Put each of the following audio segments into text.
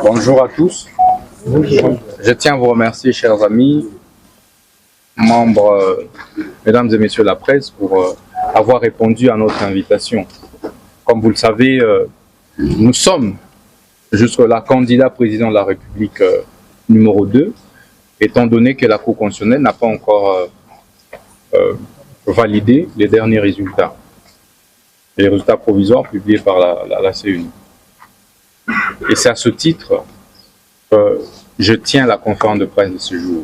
Bonjour à tous. Je tiens à vous remercier, chers amis, membres, mesdames et messieurs de la presse, pour avoir répondu à notre invitation. Comme vous le savez, nous sommes jusque-là candidats président de la République numéro 2, étant donné que la Cour constitutionnelle n'a pas encore validé les derniers résultats, les résultats provisoires publiés par la CNU. Et c'est à ce titre que je tiens la conférence de presse de ce jour.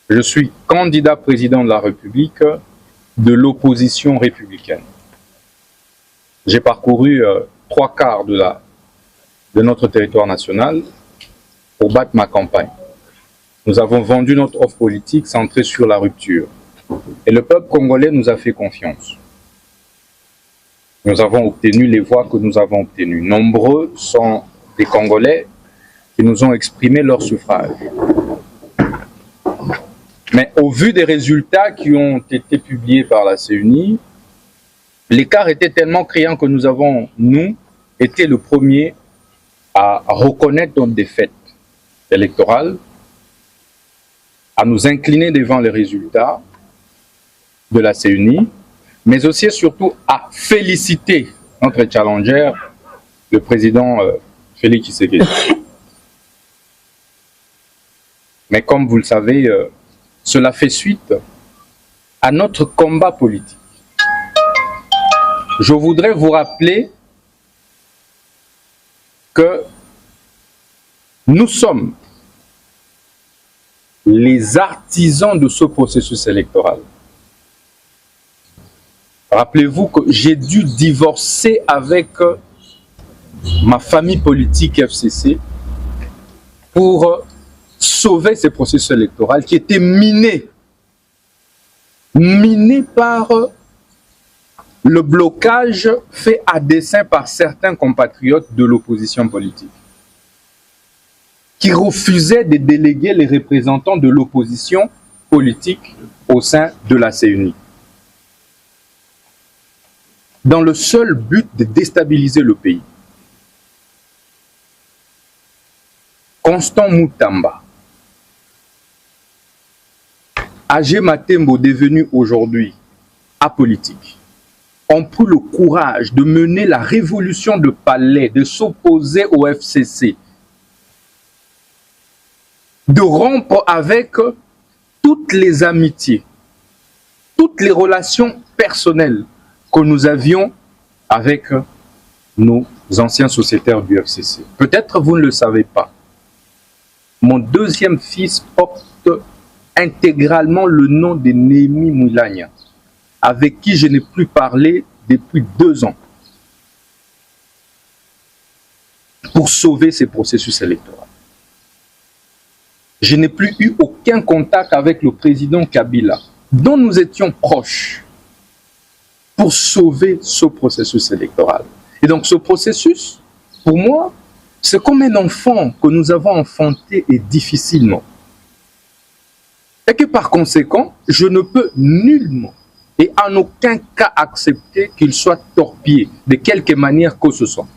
Je suis candidat président de la République de l'opposition républicaine. J'ai parcouru 3/4 de notre territoire national pour battre ma campagne. Nous avons vendu notre offre politique centrée sur la rupture. Et le peuple congolais nous a fait confiance. Nous avons obtenu les voix que nous avons obtenues. Nombreux sont des Congolais qui nous ont exprimé leur suffrage. Mais au vu des résultats qui ont été publiés par la CNU, l'écart était tellement criant que nous avons, nous, été le premier à reconnaître notre défaite électorale, à nous incliner devant les résultats de la CNU, mais aussi et surtout à féliciter notre challenger, le président Félix Tshisekedi. Mais comme vous le savez, cela fait suite à notre combat politique. Je voudrais vous rappeler que nous sommes les artisans de ce processus électoral. Rappelez-vous que j'ai dû divorcer avec ma famille politique FCC pour sauver ce processus électoral qui était miné par le blocage fait à dessein par certains compatriotes de l'opposition politique qui refusaient de déléguer les représentants de l'opposition politique au sein de la CNU, dans le seul but de déstabiliser le pays. Constant Moutamba, Agé Matembo, devenu aujourd'hui apolitique, ont pris le courage de mener la révolution de palais, de s'opposer au FCC, de rompre avec toutes les amitiés, toutes les relations personnelles que nous avions avec nos anciens sociétaires du FCC. Peut-être vous ne le savez pas. Mon deuxième fils porte intégralement le nom de Némi Moulania, avec qui je n'ai plus parlé depuis 2 ans, pour sauver ces processus électoraux. Je n'ai plus eu aucun contact avec le président Kabila, dont nous étions proches, pour sauver ce processus électoral. Et donc ce processus, pour moi, c'est comme un enfant que nous avons enfanté et difficilement. Et que par conséquent, je ne peux nullement et en aucun cas accepter qu'il soit torpillé de quelque manière que ce soit.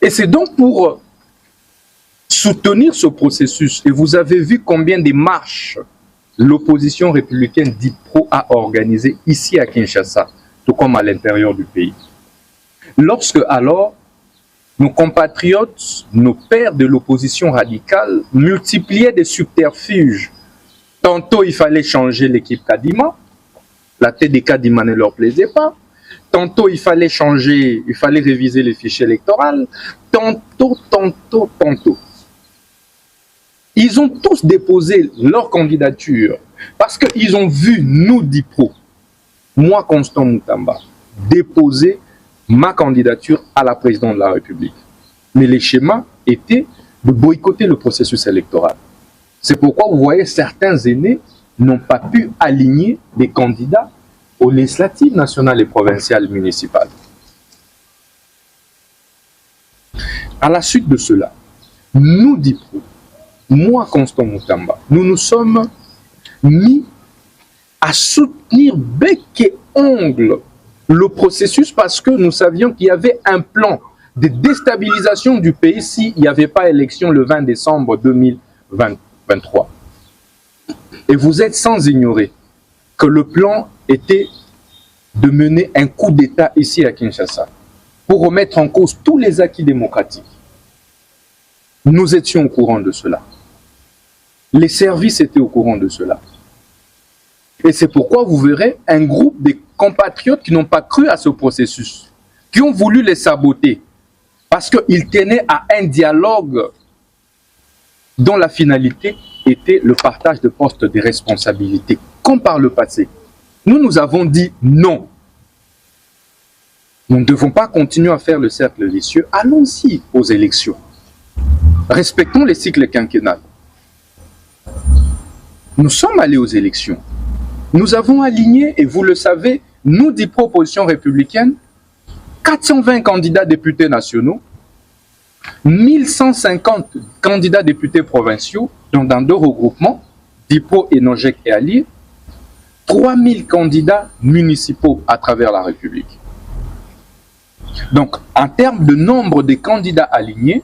Et c'est donc pour soutenir ce processus, et vous avez vu combien de marches l'opposition républicaine DIPRO a organisées ici à Kinshasa, tout comme à l'intérieur du pays. Lorsque alors, nos compatriotes, nos pères de l'opposition radicale multipliaient des subterfuges. Tantôt il fallait changer l'équipe Kadima, la tête des Kadima ne leur plaisait pas. Tantôt il fallait changer, il fallait réviser les fichiers électoraux. Tantôt. Ils ont tous déposé leur candidature parce qu'ils ont vu nous DIPRO, moi Constant Moutamba, déposer ma candidature à la présidence de la République. Mais les schémas étaient de boycotter le processus électoral. C'est pourquoi vous voyez certains aînés n'ont pas pu aligner des candidats aux législatives nationales et provinciales municipales. À la suite de cela, nous DIPRO, moi Constant Moutamba, nous nous sommes mis à soutenir bec et ongle le processus parce que nous savions qu'il y avait un plan de déstabilisation du pays s'il n'y avait pas élection le 20 décembre 2023. Et vous êtes sans ignorer que le plan était de mener un coup d'État ici à Kinshasa pour remettre en cause tous les acquis démocratiques. Nous étions au courant de cela. Les services étaient au courant de cela. Et c'est pourquoi vous verrez un groupe de compatriotes qui n'ont pas cru à ce processus, qui ont voulu les saboter, parce qu'ils tenaient à un dialogue dont la finalité était le partage de postes de responsabilité, comme par le passé. Nous avons dit non. Nous ne devons pas continuer à faire le cercle vicieux. Allons-y aux élections. Respectons les cycles quinquennales. Nous sommes allés aux élections. Nous avons aligné, et vous le savez, nous, des propositions républicaines, 420 candidats députés nationaux, 1150 candidats députés provinciaux, donc dans deux regroupements, DIPO et NOJEC et alliés, 3000 candidats municipaux à travers la République. Donc, en termes de nombre de candidats alignés,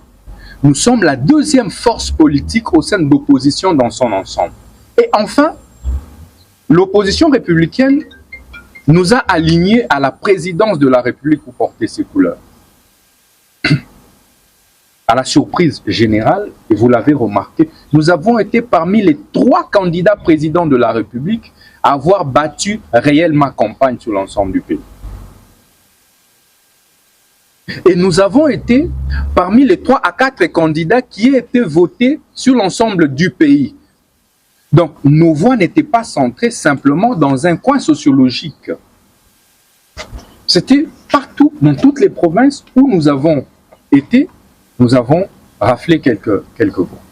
nous sommes la deuxième force politique au sein de l'opposition dans son ensemble. Et enfin, l'opposition républicaine nous a alignés à la présidence de la République pour porter ses couleurs. À la surprise générale, et vous l'avez remarqué, nous avons été parmi les 3 candidats présidents de la République à avoir battu réellement campagne sur l'ensemble du pays. Et nous avons été parmi les 3 à 4 candidats qui ont été votés sur l'ensemble du pays. Donc, nos voix n'étaient pas centrées simplement dans un coin sociologique. C'était partout, dans toutes les provinces où nous avons été, nous avons raflé quelques voix.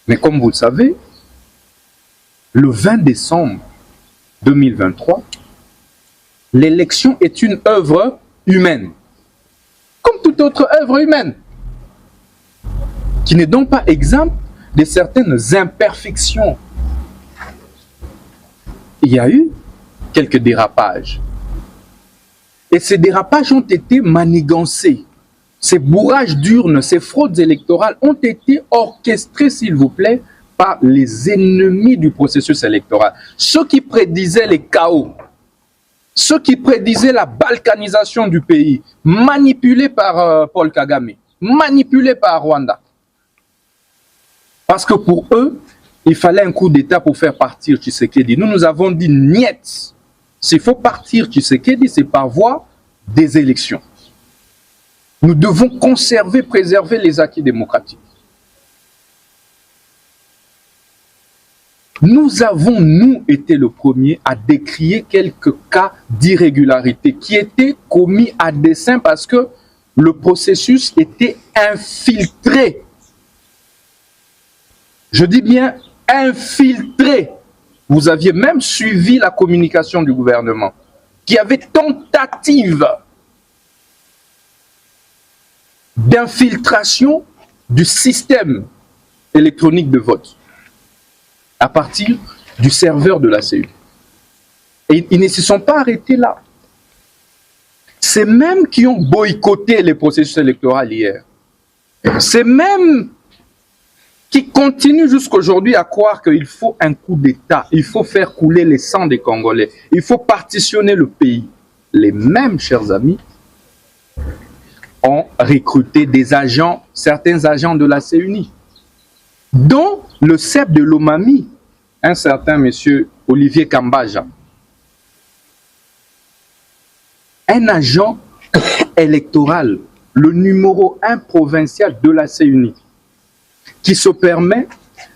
Mais comme vous le savez, le 20 décembre 2023, l'élection est une œuvre humaine, comme toute autre œuvre humaine, qui n'est donc pas exempte de certaines imperfections. Il y a eu quelques dérapages. Et ces dérapages ont été manigancés. Ces bourrages d'urnes, ces fraudes électorales ont été orchestrés, s'il vous plaît, par les ennemis du processus électoral. Ceux qui prédisaient les chaos, ceux qui prédisaient la balkanisation du pays, manipulés par Paul Kagame, manipulés par Rwanda. Parce que pour eux, il fallait un coup d'État pour faire partir Tshisekedi. Nous avons dit niet. S'il faut partir Tshisekedi, c'est par voie des élections. Nous devons conserver, préserver les acquis démocratiques. Nous avons, nous, été le premier à décrier quelques cas d'irrégularité qui étaient commis à dessein parce que le processus était infiltré. Je dis bien infiltré. Vous aviez même suivi la communication du gouvernement, qui avait tentative d'infiltration du système électronique de vote à partir du serveur de la CENI. Et ils ne se sont pas arrêtés là. C'est même qui ont boycotté les processus électoraux hier. C'est même qui continuent jusqu'aujourd'hui à croire qu'il faut un coup d'État, il faut faire couler les sangs des Congolais, il faut partitionner le pays. Les mêmes, chers amis, ont recruté des agents, certains agents de la CENI, dont le CEP de Lomami, un certain monsieur Olivier Kambaja, un agent électoral, le numéro 1 provincial de la CENI, qui se permet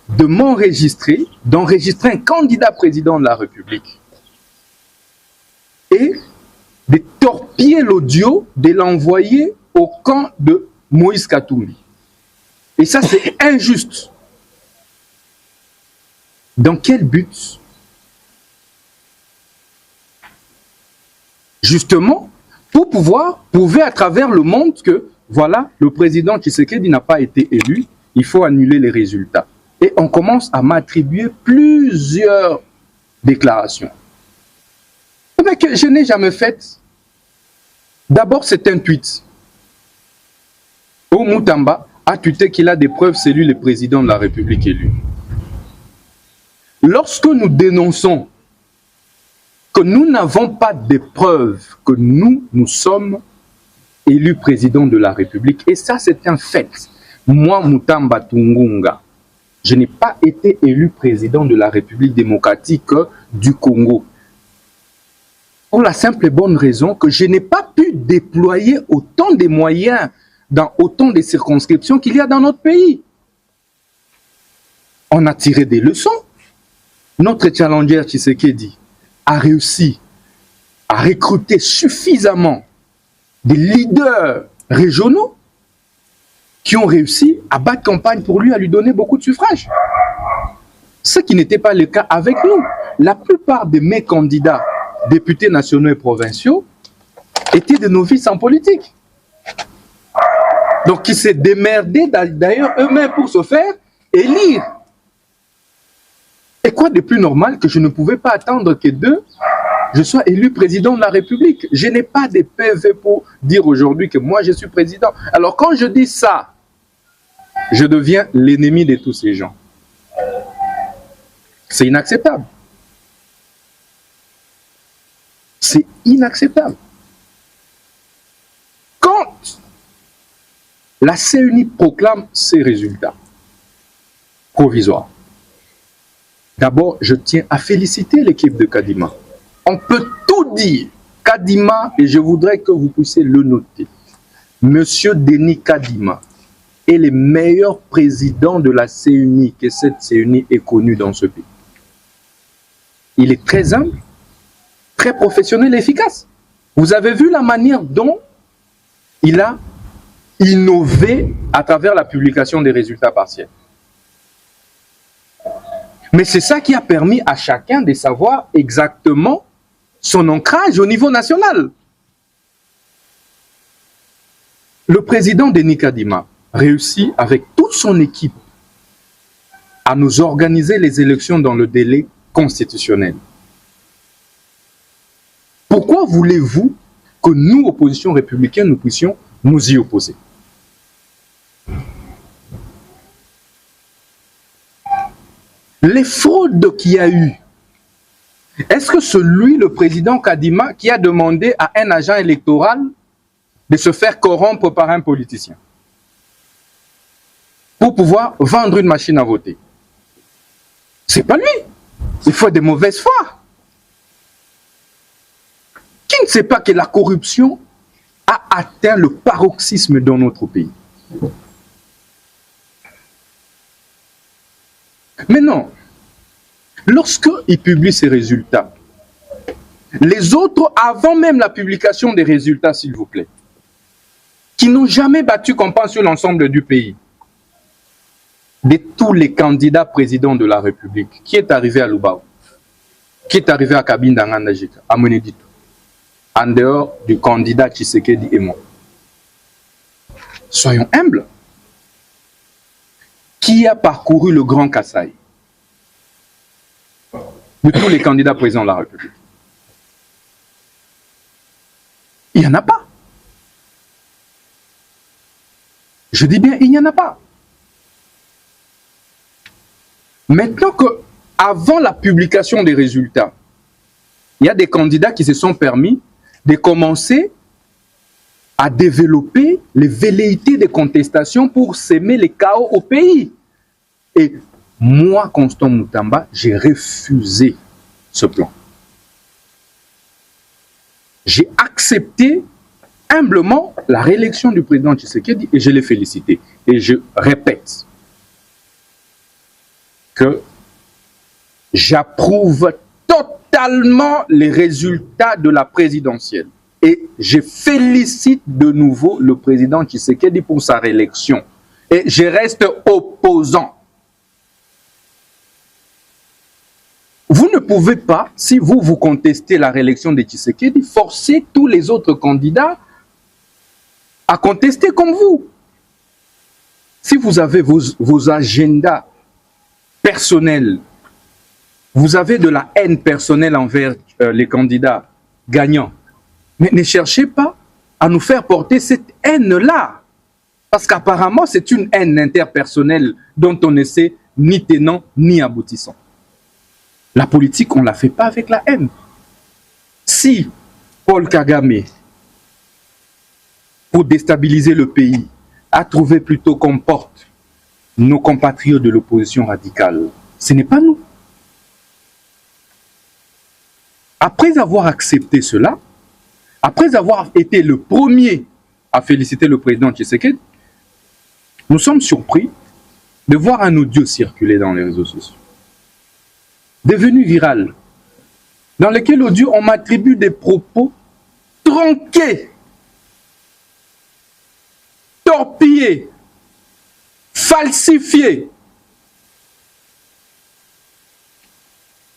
de m'enregistrer, d'enregistrer un candidat président de la République et de torpiller l'audio, de l'envoyer au camp de Moïse Katumbi. Et ça, c'est injuste. Dans quel but? Justement, pour pouvoir prouver à travers le monde que, voilà, le président Tshisekedi n'a pas été élu, il faut annuler les résultats. Et on commence à m'attribuer plusieurs déclarations. mais que je n'ai jamais faite. D'abord, c'est un tweet. Mutamba a tweeté qu'il a des preuves, c'est lui le président de la République élu. Lorsque nous dénonçons que nous n'avons pas de preuves que nous sommes élus président de la République, et ça c'est un fait. Moi, Mutamba Tungunga, je n'ai pas été élu président de la République démocratique du Congo. Pour la simple et bonne raison que je n'ai pas pu déployer autant de moyens dans autant de circonscriptions qu'il y a dans notre pays. On a tiré des leçons. Notre challenger Tshisekedi a réussi à recruter suffisamment des leaders régionaux qui ont réussi à battre campagne pour lui, à lui donner beaucoup de suffrages. Ce qui n'était pas le cas avec nous. La plupart de mes candidats, députés nationaux et provinciaux, étaient des novices en politique. Donc, ils s'est démerdés d'ailleurs eux-mêmes pour se faire élire. Et quoi de plus normal que je ne pouvais pas attendre que d'eux, je sois élu président de la République. Je n'ai pas de PV pour dire aujourd'hui que moi je suis président. Alors quand je dis ça, je deviens l'ennemi de tous ces gens. C'est inacceptable. C'est inacceptable. Quand la CENI proclame ses résultats provisoires, d'abord, je tiens à féliciter l'équipe de Kadima. On peut tout dire. Kadima, et je voudrais que vous puissiez le noter, Monsieur Denis Kadima est le meilleur président de la CENI, que cette CENI est connue dans ce pays. Il est très humble, très professionnel et efficace. Vous avez vu la manière dont il a innové à travers la publication des résultats partiels. Mais c'est ça qui a permis à chacun de savoir exactement son ancrage au niveau national. Le président Denis Kadima réussit avec toute son équipe à nous organiser les élections dans le délai constitutionnel. Pourquoi voulez-vous que nous, opposition républicaine, nous puissions nous y opposer? Les fraudes qu'il y a eu, est-ce que c'est lui, le président Kadima, qui a demandé à un agent électoral de se faire corrompre par un politicien pour pouvoir vendre une machine à voter? C'est pas lui. Il faut de mauvaise foi. Qui ne sait pas que la corruption a atteint le paroxysme dans notre pays? Mais non, lorsqu'il publie ses résultats, les autres, avant même la publication des résultats, s'il vous plaît, qui n'ont jamais battu campagne sur l'ensemble du pays, de tous les candidats présidents de la République, qui est arrivé à Lubao, qui est arrivé à Kabinda Ngandajika, à Monedito, en dehors du candidat Tshisekedi et moi. Soyons humbles. Qui a parcouru le Grand Kasaï de tous les candidats présidents de la République? Il n'y en a pas. Je dis bien, il n'y en a pas. Maintenant que, avant la publication des résultats, il y a des candidats qui se sont permis de commencer à développer les velléités de contestation pour semer le chaos au pays. Et moi, Constant Mutamba, j'ai refusé ce plan. J'ai accepté humblement la réélection du président Tshisekedi et je l'ai félicité. Et je répète que j'approuve totalement les résultats de la présidentielle. Et je félicite de nouveau le président Tshisekedi pour sa réélection. Et je reste opposant. Vous ne pouvez pas, si vous contestez la réélection de Tshisekedi, forcer tous les autres candidats à contester comme vous. Si vous avez vos agendas personnels, vous avez de la haine personnelle envers les candidats gagnant. Mais ne cherchez pas à nous faire porter cette haine-là. Parce qu'apparemment, c'est une haine interpersonnelle dont on ne sait ni tenant ni aboutissant. La politique, on ne la fait pas avec la haine. Si Paul Kagame, pour déstabiliser le pays, a trouvé plutôt qu'on porte nos compatriotes de l'opposition radicale, ce n'est pas nous. Après avoir accepté cela, après avoir été le premier à féliciter le président Tshisekedi, nous sommes surpris de voir un audio circuler dans les réseaux sociaux, devenu viral, dans lequel audio on m'attribue des propos tronqués, torpillés, falsifiés,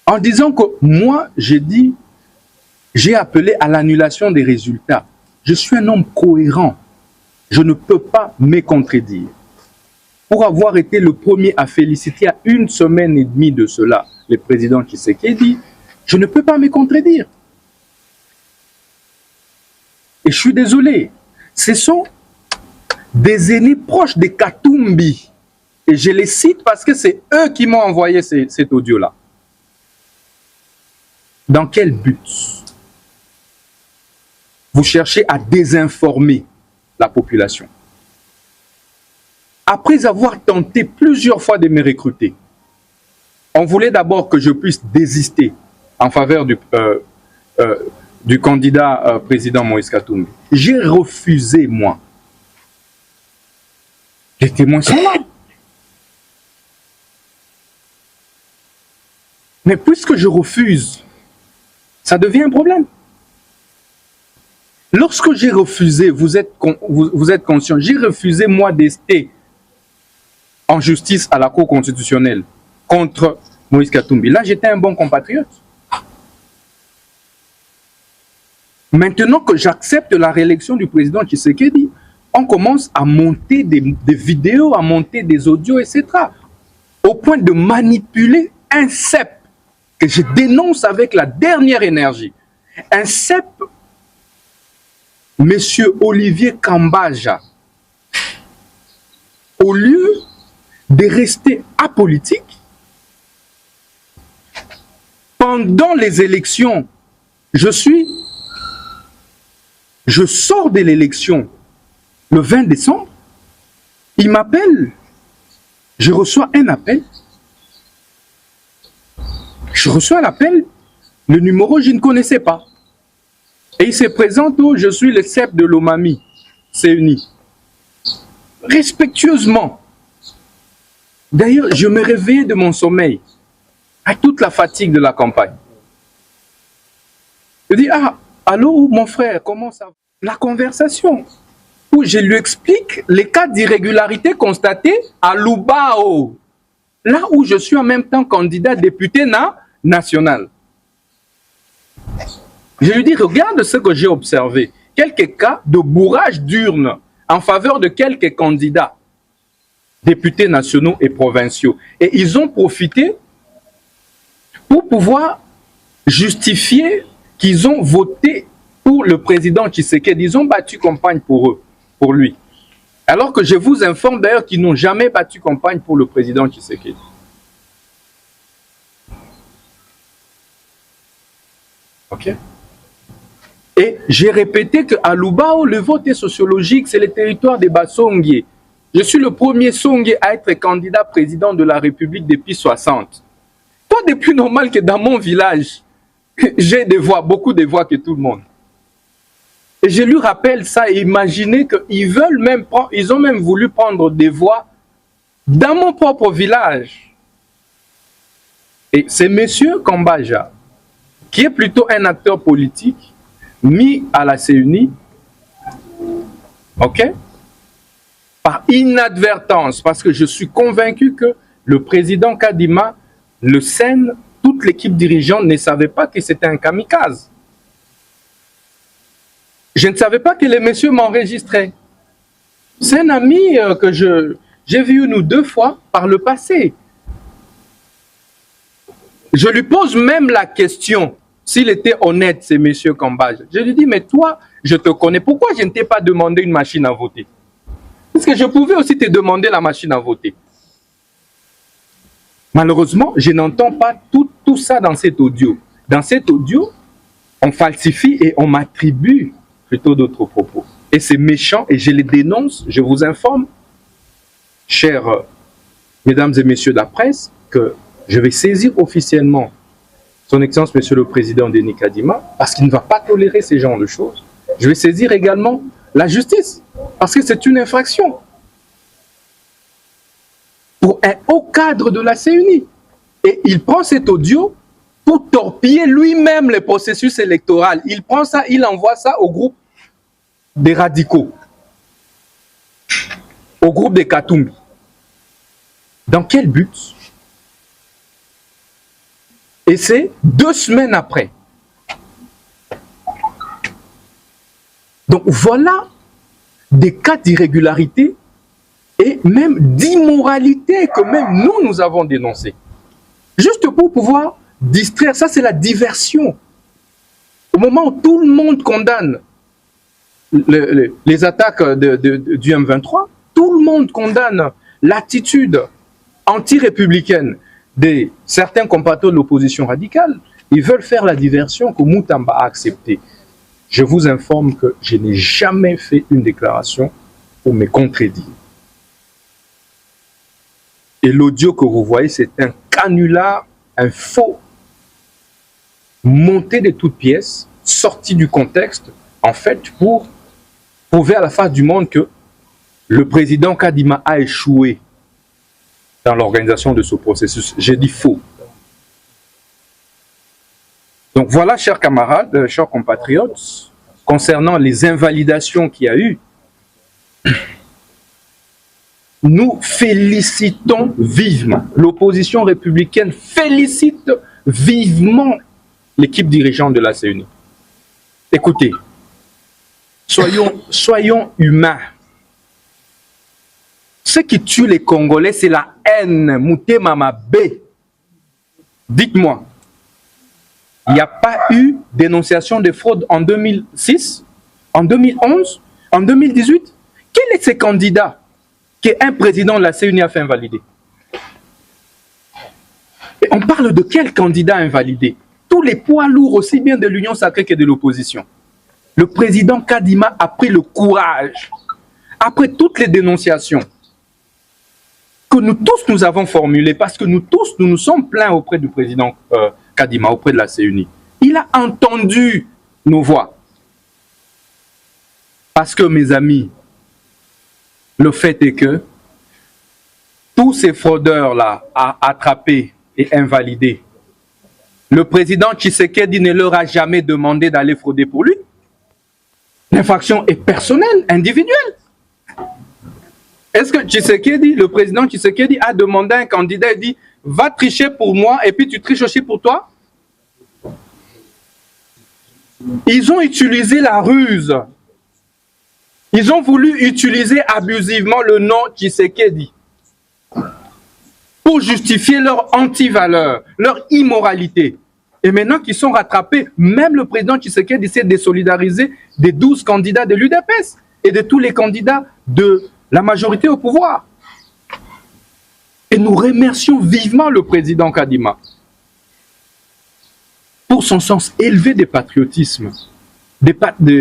en disant que moi, j'ai appelé à l'annulation des résultats. Je suis un homme cohérent. Je ne peux pas me contredire. Pour avoir été le premier à féliciter à 1 semaine et demie de cela, le président Tshisekedi, je ne peux pas me contredire. Et je suis désolé. Ce sont des aînés proches de Katumbi. Et je les cite parce que c'est eux qui m'ont envoyé cet audio-là. Dans quel but? Vous cherchez à désinformer la population. Après avoir tenté plusieurs fois de me recruter, on voulait d'abord que je puisse désister en faveur du candidat président Moïse Katumbi. J'ai refusé, moi. Les témoins sont là. Mais puisque je refuse, ça devient un problème. Lorsque j'ai refusé, vous êtes conscient, j'ai refusé, moi, d'ester en justice à la Cour constitutionnelle contre Moïse Katumbi. Là, j'étais un bon compatriote. Maintenant que j'accepte la réélection du président Tshisekedi, on commence à monter des vidéos, à monter des audios, etc. Au point de manipuler un CEP que je dénonce avec la dernière énergie. Un CEP, Monsieur Olivier Kambaja, au lieu de rester apolitique, pendant les élections, je sors de l'élection le 20 décembre, il m'appelle, je reçois un appel, je reçois l'appel, le numéro je ne connaissais pas. Et il se présente où je suis le CEP de l'Omami, CUNI. Respectueusement. D'ailleurs, je me réveillais de mon sommeil, à toute la fatigue de la campagne. Je dis, ah, allô mon frère, comment ça va? La conversation, où je lui explique les cas d'irrégularité constatés à Lubao, là où je suis en même temps candidat député national. Je lui dis, regarde ce que j'ai observé. Quelques cas de bourrage d'urnes en faveur de quelques candidats, députés nationaux et provinciaux. Et ils ont profité pour pouvoir justifier qu'ils ont voté pour le président Tshisekedi. Ils ont battu campagne pour lui. Alors que je vous informe d'ailleurs qu'ils n'ont jamais battu campagne pour le président Tshisekedi. Ok? Et j'ai répété qu'à Lubao, le vote est sociologique, c'est le territoire des Bassongué. Je suis le premier Songué à être candidat président de la République depuis 60. Pas de plus normal que dans mon village, j'ai des voix, beaucoup de voix que tout le monde. Et je lui rappelle ça et imaginez qu'ils veulent même prendre, ils ont même voulu prendre des voix dans mon propre village. Et c'est monsieur Kambaja, qui est plutôt un acteur politique, mis à la CUNI, ok, par inadvertance, parce que je suis convaincu que le président Kadima, le Sen, toute l'équipe dirigeante ne savait pas que c'était un kamikaze. Je ne savais pas que les messieurs m'enregistraient. C'est un ami que j'ai vu 1 ou 2 fois par le passé. Je lui pose même la question, s'il était honnête, c'est M. Kambadge, je lui dis, mais toi, je te connais, pourquoi je ne t'ai pas demandé une machine à voter? Parce que je pouvais aussi te demander la machine à voter. Malheureusement, je n'entends pas tout ça dans cet audio. Dans cet audio, on falsifie et on m'attribue plutôt d'autres propos. Et c'est méchant et je les dénonce, je vous informe, chers mesdames et messieurs de la presse, que je vais saisir officiellement son Excellence, Monsieur le Président Denis Kadima, parce qu'il ne va pas tolérer ces genres de choses. Je vais saisir également la justice, parce que c'est une infraction pour un haut cadre de la CENI. Et il prend cet audio pour torpiller lui-même le processus électoral. Il prend ça, il envoie ça au groupe des radicaux, au groupe des Katumbi. Dans quel but? Et c'est 2 semaines après. Donc voilà des cas d'irrégularité et même d'immoralité que même nous avons dénoncé. Juste pour pouvoir distraire, ça c'est la diversion. Au moment où tout le monde condamne les attaques du M23, tout le monde condamne l'attitude anti-républicaine de certains compatriotes de l'opposition radicale. Ils veulent faire la diversion que Moutamba a acceptée. Je vous informe que je n'ai jamais fait une déclaration pour me contredire. Et l'audio que vous voyez, c'est un canular, un faux, monté de toutes pièces, sorti du contexte, en fait, pour prouver à la face du monde que le président Kadima a échoué dans l'organisation de ce processus. J'ai dit faux. Donc voilà, chers camarades, chers compatriotes, concernant les invalidations qu'il y a eu, nous félicitons vivement, l'opposition républicaine félicite vivement l'équipe dirigeante de la CENI. Écoutez, soyons humains. Ce qui tue les Congolais, c'est la haine. Mouté Mamabé. Dites-moi, il n'y a pas eu dénonciation de fraude en 2006, en 2011, en 2018? Quel est ce candidat qu'un président de la CENI a fait invalider? Et on parle de quel candidat invalidé? Tous les poids lourds, aussi bien de l'Union sacrée que de l'opposition. Le président Kadima a pris le courage, après toutes les dénonciations que nous tous nous avons formulées, parce que nous tous nous sommes plaints auprès du président Kadima, auprès de la CENI. Il a entendu nos voix. Parce que, mes amis, le fait est que tous ces fraudeurs-là à attraper et invalider, le président Tshisekedi ne leur a jamais demandé d'aller frauder pour lui. L'infraction est personnelle, individuelle. Est-ce que Tshisekedi, le président Tshisekedi, a demandé à un candidat et dit « Va tricher pour moi et puis tu triches aussi pour toi » Ils ont utilisé la ruse. Ils ont voulu utiliser abusivement le nom Tshisekedi pour justifier leur anti-valeur, leur immoralité. Et maintenant qu'ils sont rattrapés, même le président Tshisekedi s'est désolidarisé des 12 candidats de l'UDPS et de tous les candidats de la majorité au pouvoir. Et nous remercions vivement le président Kadima pour son sens élevé des patriotismes, des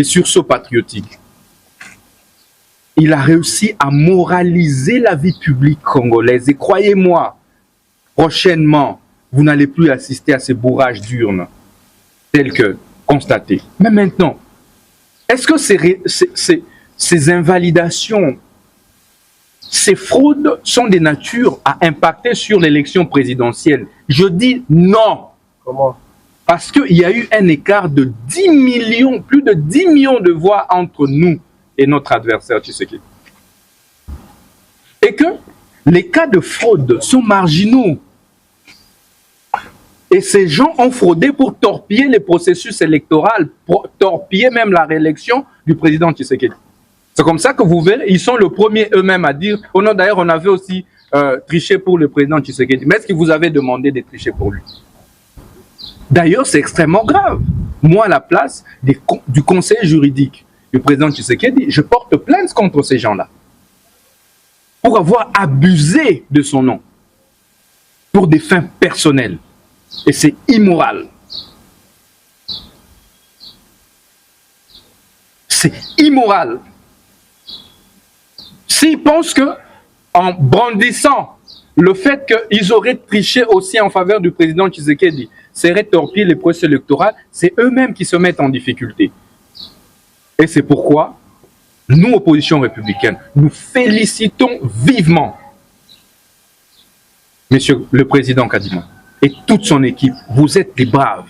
sursauts patriotiques. Il a réussi à moraliser la vie publique congolaise. Et croyez-moi, prochainement, vous n'allez plus assister à ces bourrages d'urnes tels que constatés. Mais maintenant, est-ce que ces invalidations, ces fraudes sont des natures à impacter sur l'élection présidentielle? Je dis non. Comment? Parce qu'il y a eu un écart de 10 millions, plus de 10 millions de voix entre nous et notre adversaire Tshisekedi. Et que les cas de fraude sont marginaux. Et ces gens ont fraudé pour torpiller les processus électoraux, pour torpiller même la réélection du président Tshisekedi. C'est comme ça que vous verrez, ils sont le premier eux-mêmes à dire, oh non, d'ailleurs on avait aussi triché pour le président Tshisekedi. Mais est-ce que vous avez demandé de tricher pour lui? D'ailleurs, c'est extrêmement grave. Moi, à la place du conseil juridique du président Tshisekedi, je porte plainte contre ces gens-là pour avoir abusé de son nom pour des fins personnelles. Et c'est immoral. C'est immoral. S'ils pensent que, en brandissant le fait qu'ils auraient triché aussi en faveur du président Tshisekedi, serait torpiller les processus électoraux, c'est eux-mêmes qui se mettent en difficulté. Et c'est pourquoi, nous, opposition républicaine, nous félicitons vivement Monsieur le Président Kadima et toute son équipe. Vous êtes des braves.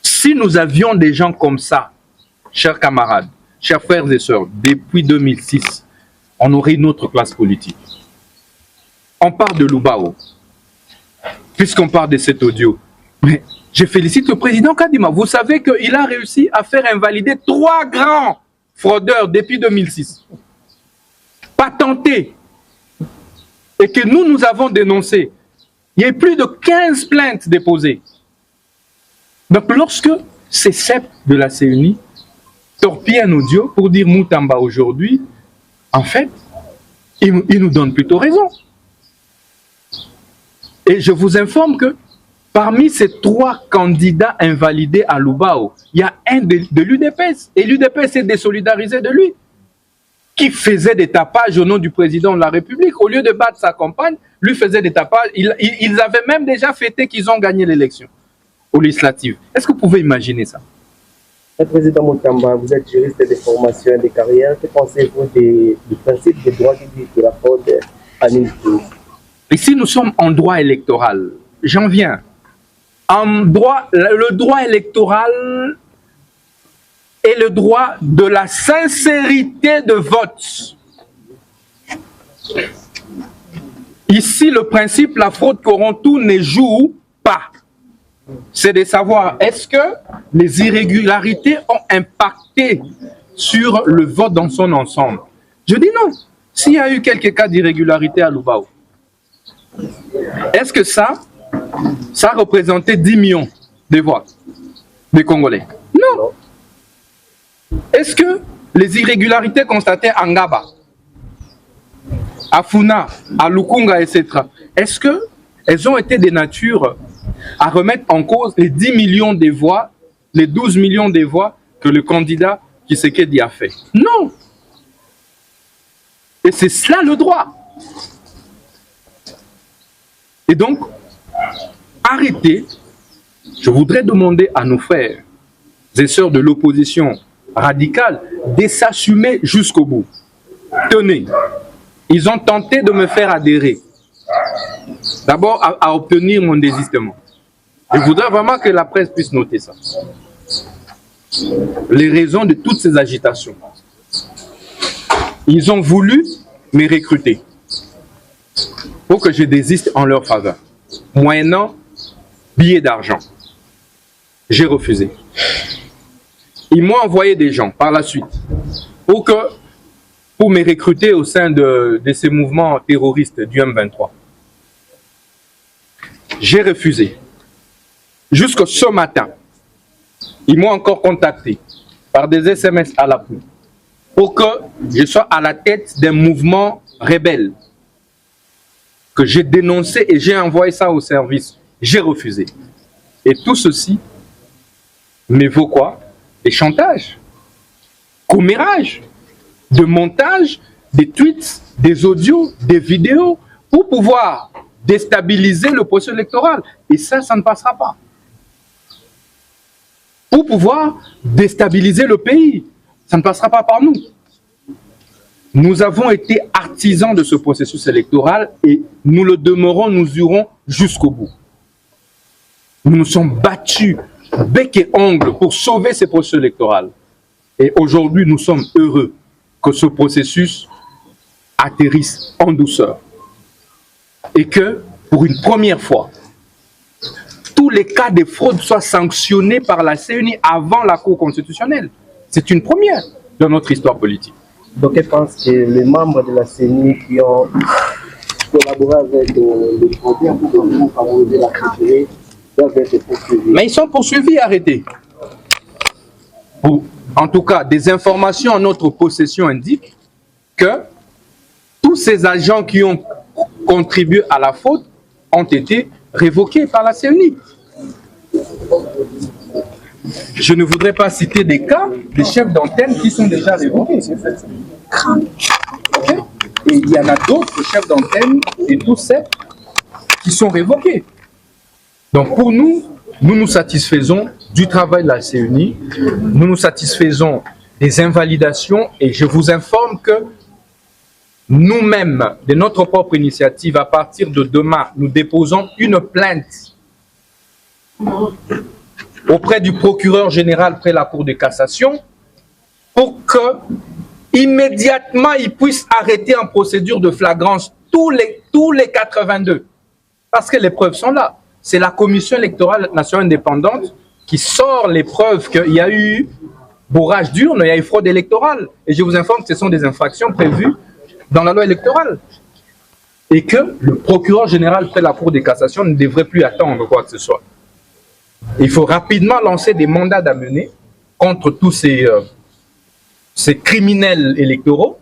Si nous avions des gens comme ça, chers camarades, chers frères et sœurs, depuis 2006, on aurait une autre classe politique. On parle de Lubao, puisqu'on parle de cet audio. Mais je félicite le président Kadima. Vous savez qu'il a réussi à faire invalider 3 grands fraudeurs depuis 2006. Patentés. Et que nous avons dénoncé. Il y a plus de 15 plaintes déposées. Donc lorsque ces CEP de la CENI torpillent un audio pour dire Moutamba aujourd'hui, en fait, ils nous donnent plutôt raison. Et je vous informe que parmi ces 3 candidats invalidés à Lubao, il y a un de l'UDPS. Et l'UDPS s'est désolidarisé de lui, qui faisait des tapages au nom du président de la République. Au lieu de battre sa campagne, lui faisait des tapages. Ils avaient même déjà fêté qu'ils ont gagné l'élection aux législatives. Est-ce que vous pouvez imaginer ça? Le président Moutamba, vous êtes juriste de formation et de carrière. Que pensez-vous du principe des droits publics de la fraude administrative? Ici, nous sommes en droit électoral. J'en viens. Le droit électoral est le droit de la sincérité de vote. Ici, le principe, la fraude corrompt tout ne joue pas. C'est de savoir, est-ce que les irrégularités ont impacté sur le vote dans son ensemble? Je dis non. S'il y a eu quelques cas d'irrégularité à Lubao, est-ce que ça représentait 10 millions de voix des Congolais? Non. Est-ce que les irrégularités constatées à Ngaba, à Funa, à Lukunga, etc., est-ce qu'elles ont été de nature à remettre en cause les 10 millions de voix, les 12 millions de voix que le candidat Tshisekedi a fait? Non. Et c'est cela le droit. Et donc, arrêtez. Je voudrais demander à nos frères et sœurs de l'opposition radicale de s'assumer jusqu'au bout. Tenez, ils ont tenté de me faire adhérer. D'abord, à obtenir mon désistement. Je voudrais vraiment que la presse puisse noter ça. Les raisons de toutes ces agitations. Ils ont voulu me recruter pour que je désiste en leur faveur, moyennant billets d'argent. J'ai refusé. Ils m'ont envoyé des gens par la suite pour me recruter au sein de ces mouvements terroristes du M23. J'ai refusé. Jusqu'à ce matin, ils m'ont encore contacté par des SMS à l'appui pour que je sois à la tête d'un mouvement rebelle que j'ai dénoncé et j'ai envoyé ça au service. J'ai refusé. Et tout ceci me vaut quoi? Des chantages, commérages, de montage, des tweets, des audios, des vidéos pour pouvoir déstabiliser le processus électoral. Et ça ne passera pas. Pour pouvoir déstabiliser le pays, ça ne passera pas par nous. Nous avons été artisans de ce processus électoral et nous le demeurons, nous irons jusqu'au bout. Nous nous sommes battus bec et ongle pour sauver ce processus électoral. Et aujourd'hui, nous sommes heureux que ce processus atterrisse en douceur. Et que, pour une première fois, tous les cas de fraude soient sanctionnés par la CENI avant la Cour constitutionnelle. C'est une première dans notre histoire politique. Donc, je pense que les membres de la CENI qui ont collaboré avec les produits pour favoriser la sécurité doivent être poursuivis. Mais ils sont poursuivis et arrêtés. En tout cas, des informations en notre possession indiquent que tous ces agents qui ont contribué à la faute ont été révoqués par la CNI. Je ne voudrais pas citer des cas des chefs d'antenne qui sont déjà révoqués. Okay? Et il y en a d'autres chefs d'antenne et tous ces qui sont révoqués. Donc pour nous, nous nous satisfaisons du travail de la CNI, nous nous satisfaisons des invalidations et je vous informe que nous-mêmes, de notre propre initiative, à partir de demain, nous déposons une plainte auprès du procureur général près la Cour de cassation pour que immédiatement il puisse arrêter en procédure de flagrance tous les 82. Parce que les preuves sont là. C'est la Commission électorale nationale indépendante qui sort les preuves qu'il y a eu bourrage d'urnes, il y a eu fraude électorale. Et je vous informe que ce sont des infractions prévues dans la loi électorale. Et que le procureur général près la Cour de cassation ne devrait plus attendre quoi que ce soit. Il faut rapidement lancer des mandats d'amener contre tous ces criminels électoraux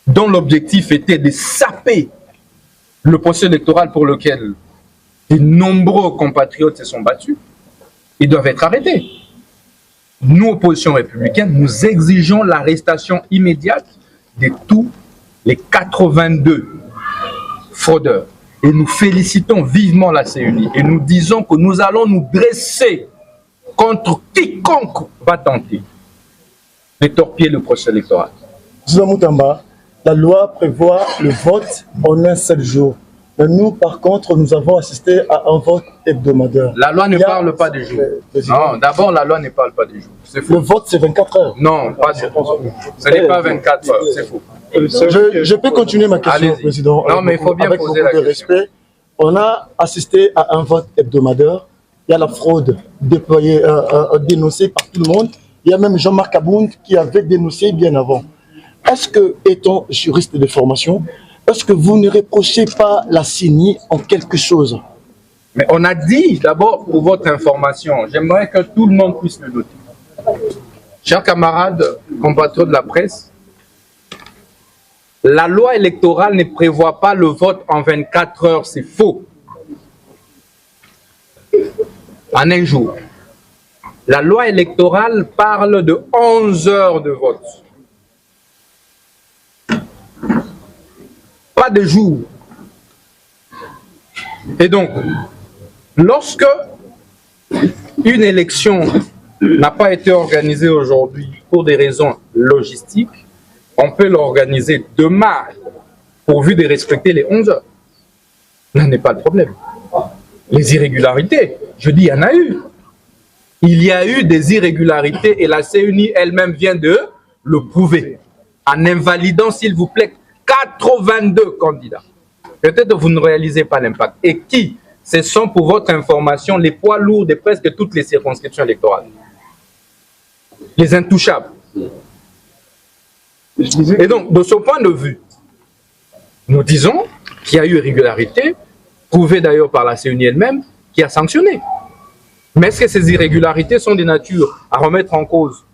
dont l'objectif était de saper le processus électoral pour lequel de nombreux compatriotes se sont battus. Ils doivent être arrêtés. Nous, opposition républicaine, nous exigeons l'arrestation immédiate de tous les 82 fraudeurs. Et nous félicitons vivement la CNI. Et nous disons que nous allons nous dresser contre quiconque va tenter de torpiller le processus électoral. Président Moutamba, la loi prévoit le vote en un seul jour. Mais nous, par contre, nous avons assisté à un vote hebdomadaire. La loi ne parle pas des jours. Non, d'abord, la loi ne parle pas des jours. C'est faux. Le vote, c'est 24 heures. Non, pas du tout. Ce n'est pas 24 heures, c'est faux. Je peux continuer ma question, Président. Non, mais il faut bien avec poser beaucoup la de question. respect. On a assisté à un vote hebdomadaire. Il y a la fraude dénoncée par tout le monde. Il y a même Jean-Marc Abound qui avait dénoncé bien avant. Est-ce que, étant juriste de formation, est-ce que vous ne reprochez pas la CENI en quelque chose? Mais on a dit, d'abord, pour votre information, j'aimerais que tout le monde puisse le noter. Chers camarades, compatriotes de la presse, la loi électorale ne prévoit pas le vote en 24 heures, c'est faux. En un jour. La loi électorale parle de 11 heures de vote. Pas de jour. Et donc, lorsque une élection n'a pas été organisée aujourd'hui pour des raisons logistiques, on peut l'organiser demain pourvu de respecter les 11 heures. Là n'est pas le problème. Les irrégularités, je dis, il y en a eu. Il y a eu des irrégularités et la CNI elle-même vient de le prouver en invalidant, s'il vous plaît, 82 candidats. Peut-être que vous ne réalisez pas l'impact. Et qui? Ce sont, pour votre information, les poids lourds de presque toutes les circonscriptions électorales. Les intouchables. Et donc, de ce point de vue, nous disons qu'il y a eu irrégularité, prouvée d'ailleurs par la CNI elle-même, qui a sanctionné. Mais est-ce que ces irrégularités sont de nature à remettre en cause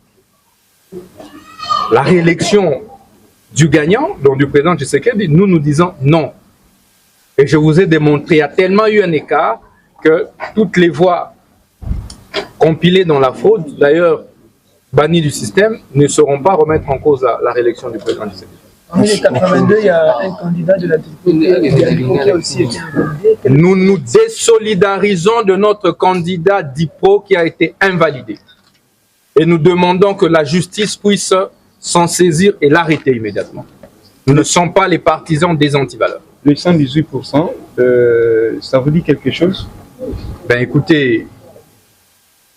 la réélection du gagnant, donc du président Tshisekedi? Nous disons non. Et je vous ai démontré, il y a tellement eu un écart que toutes les voix compilées dans la fraude, d'ailleurs bannies du système, ne sauront pas remettre en cause la réélection du président Tshisekedi. En 1982, il y a un candidat de la DIPO qui a aussi été invalidé. Nous nous désolidarisons de notre candidat DIPO qui a été invalidé. Et nous demandons que la justice puisse s'en saisir et l'arrêter immédiatement. Nous ne sommes pas les partisans des antivaleurs. Le 118%, ça vous dit quelque chose? Ben écoutez,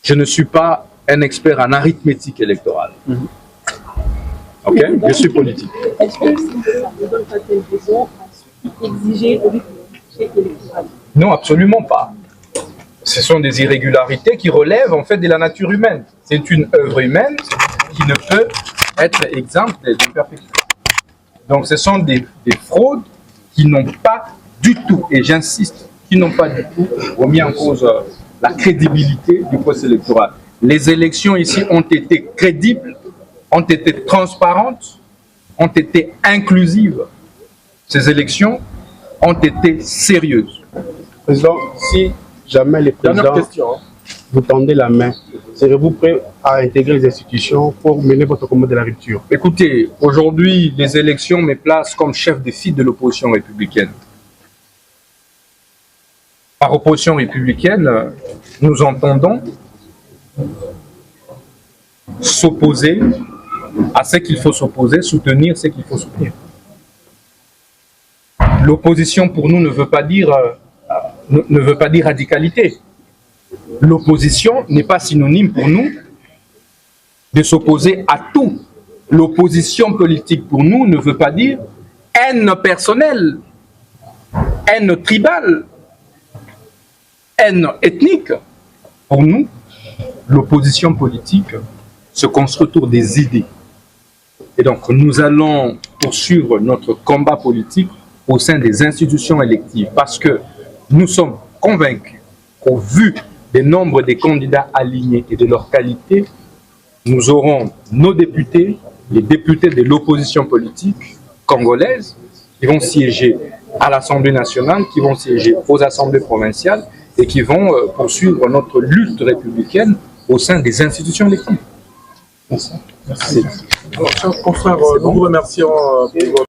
je ne suis pas un expert en arithmétique électorale. Ok? Je suis politique. Est-ce que ça vous donne pas raison à exiger le budget électoral? Non, absolument pas. Ce sont des irrégularités qui relèvent en fait de la nature humaine. C'est une œuvre humaine qui ne peut être exempte de perfection. Donc ce sont des fraudes qui n'ont pas du tout, et j'insiste qui n'ont pas du tout remis en cause la crédibilité du processus électoral. Les élections ici ont été crédibles, ont été transparentes, ont été inclusives. Ces élections ont été sérieuses. Président, si jamais les présidents vous tendez la main, serez-vous prêt à intégrer les institutions pour mener votre combat de la rupture? Écoutez, aujourd'hui, les élections me placent comme chef de file de l'opposition républicaine. Par opposition républicaine, nous entendons s'opposer à ce qu'il faut s'opposer, soutenir ce qu'il faut soutenir. L'opposition pour nous ne veut pas dire radicalité. L'opposition n'est pas synonyme pour nous de s'opposer à tout. L'opposition politique pour nous ne veut pas dire haine personnelle, haine tribale, haine ethnique. Pour nous, l'opposition politique se construit autour des idées. Et donc, nous allons poursuivre notre combat politique au sein des institutions électives parce que nous sommes convaincus qu'au vu des nombres des candidats alignés et de leur qualité, nous aurons nos députés, les députés de l'opposition politique congolaise qui vont siéger à l'Assemblée nationale, qui vont siéger aux assemblées provinciales et qui vont poursuivre notre lutte républicaine au sein des institutions électives. Merci. Alors, chers confrères, nous vous remercions pour